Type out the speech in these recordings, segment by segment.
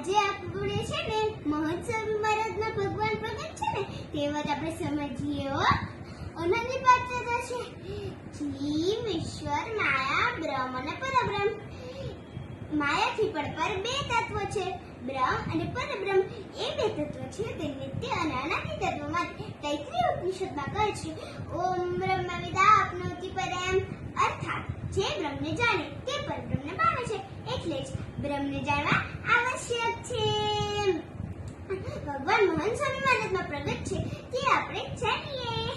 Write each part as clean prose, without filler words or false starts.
આજે આપણે છે ને મહંત સ્વામી મહારાજના ભગવાન પ્રગટ છે ને તે વાત આપણે સમજીએ હો. આનંદની પાત્રતા છે જીવ, ઈશ્વર, માયા, બ્રહ્મ અને પરબ્રહ્મ. માયાથી પર બે તત્વો છે. બ્રહ્મ અને પરબ્રહ્મ એ બે તત્વો છે તે નિત્ય અને અનાદિ તત્વોમાં તૈત્રીય ઉપનિષદમાં કહે છે ઓમ બ્રહ્મવિદાપ્નોતિ પરમ, અર્થાત જે બ્રહ્મને જાણે તે પરબ્રહ્મને પામે છે. એટલે જ બ્રહ્મને જાણવા આવશ્યક છે. ભગવાન મહંત સ્વામી મહારાજમાં પ્રગટ છે તે આપણે જાણીએ.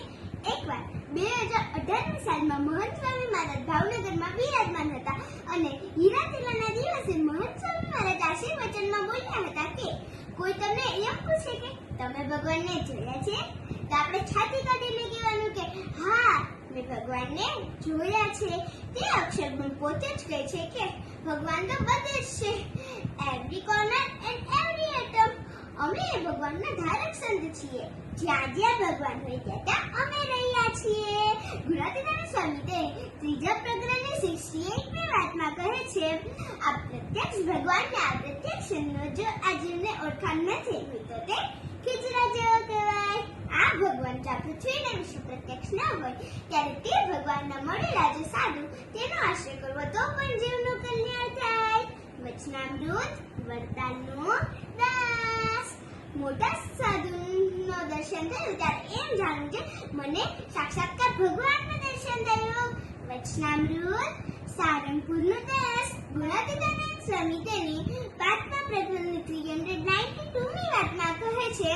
એકવાર 2018ની સાલમાં મહંત સ્વામી મહારાજ ભાવનગરમાં વિરાજમાન હતા અને હીરાતીલાના દિવસે મહંત સ્વામી મહારાજ આશીર્વચનમાં બોલ્યા હતા કે કોઈ તમને એમ પૂછે કે તમે ભગવાનને જોયા છે, તો આપણે છાતી કાઢીને કહેવાનું કે હા મેં ભગવાનને જોયા છે. તે અક્ષરગુણ પોતે જ કહે છે કે ભગવાન તો બધે જ છે, every corner and every atom. અમે ભગવાનના ધારક સંત છીએ. જ્યાં જ્યાં ભગવાન હોય ત્યાં અમે રહ્યા છીએ. ગુણાતીતાનંદ સ્વામી તે ત્રીજા પ્રકરણની 68મી વાતમાં કહે છે આ પ્રત્યક્ષ ભગવાનને આ પ્રત્યક્ષનો જો આ જીવને ઓળખાણ નથી હોય તો તે ખીચડા જેવો કહેવાય. આ ભગવાન જો પૃથ્વીના વિશે પ્રત્યક્ષ ન હોય ત્યારે તે ભગવાનના મળેલા જે સાધુ તેનો આશ્રય કરવો તો પણ જીવનું કલ્યાણ થાય. વચનામૃત વરદાનનું દાસ. મોટા સાધુનો દર્શન થયું ત્યારે એમ જાણવું છે મને સાક્ષાત્કાર ભગવાનનું દર્શન થયું. વચનામૃત સારંગપુરનું દાસ. ગુણાતીતાનંદ સ્વામી તેની 5મા પ્રકરણની 392મી વાતમાં કહે છે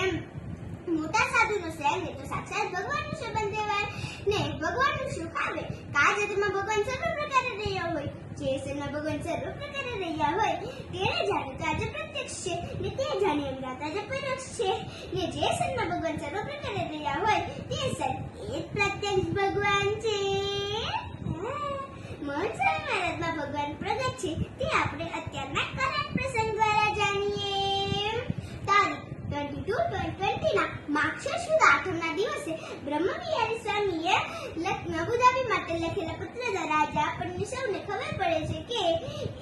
મોટા સાધુનો સંગ તો સાક્ષાત ભગવાનનું સંબંધ કહેવાય ને ભગવાનનું સુખ આવે કાજમાં ભગવાન સર્વ પ્રકારે રહ્યા હોય. જે સનમાં ભગવાન સર્વ પ્રકારે રહ્યા હોય તેને જાણે તો આજે પ્રત્યક્ષ છે ને તે જાણે એમ રાત આજે પરોક્ષ છે ને જે સનમાં ભગવાન સર્વ પ્રકારે રહ્યા હોય તે સન એ પ્રત્યક્ષ ભગવાન છે. મહંત સ્વામી મહારાજમાં ભગવાન પ્રગટ છે તે આપણે અત્યારના કરંટ પ્રસંગ દ્વારા જાણીએ. તારીખ 22/20 માક્ષર સુદ આઠમના દિવસે બ્રહ્મવિહારી સ્વામીએ અબુધાબી માટે લખેલા પત્ર દ્વારા આજે આપણને સૌને ખબર પડે છે કે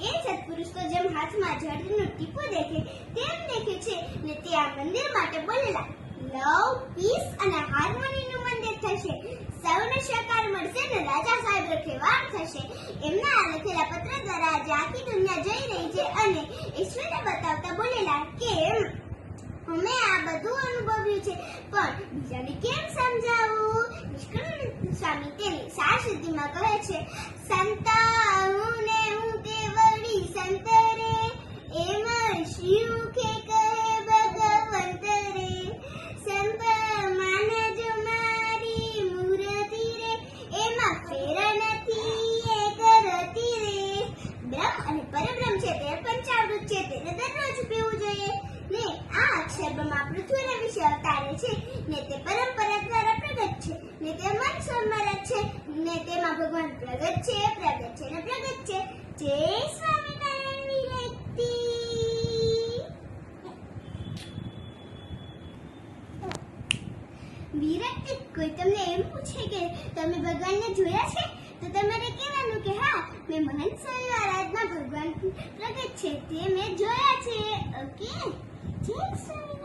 એ સત્પુરુષ તો જેમ હાથમાં જળનો ટીપો દેખે તેમ દેખે છે ને તે આ મંદિર માટે બોલેલા લવ, પીસ અને હાર્મોનીનું મંદિર થશે. સૌને સહકાર મળશે ને રાજા સાહેબ રખેવાળ થશે. એમના આ લખેલા પત્ર દ્વારા આજે આખી દુનિયા જઈ રહી છે અને ઈશ્વરને બતાવતા બોલેલા કે અમે આ બધું અનુભવ્યું છે પણ બીજાને કેમ સમજાવવું. નિષ્કળાનંદ સ્વામી તેની સાર સિદ્ધિમાં કહે છે સંતા હું ને હું કેવડી સંત રે એમાં શિવ કે કહે ભગવંત રે સંત માનજો મારી મૂર્તિ રે એમાં ફેર નથી એક રતી રે. બ્રહ્મ અને પરબ્રહ્મ છે તે પંચામૃત છે તેને દરરોજ પીવું જોઈએ ને આ અક્ષરબ્રહ્મા પૃથ્વીના વિશે અવતારે છે ને તે પરંપરા દ્વારા પ્રગટ છે ને તે મન સમરત છે ને તેમાં ભગવાન પ્રગટ છે ને પ્રગટ છે. જય સ્વામિનારાયણ વિરક્તિ. વિરક્તિ. કોઈ તમને એમ પૂછે કે તમે ભગવાનને જોયા છે તો તમારે કહેવાનું કે હા મેં મહંત સ્વામી મહારાજના ભગવાન પ્રગટ છે તે મેં જોયા છે. ઓકે. જય સ્વામી.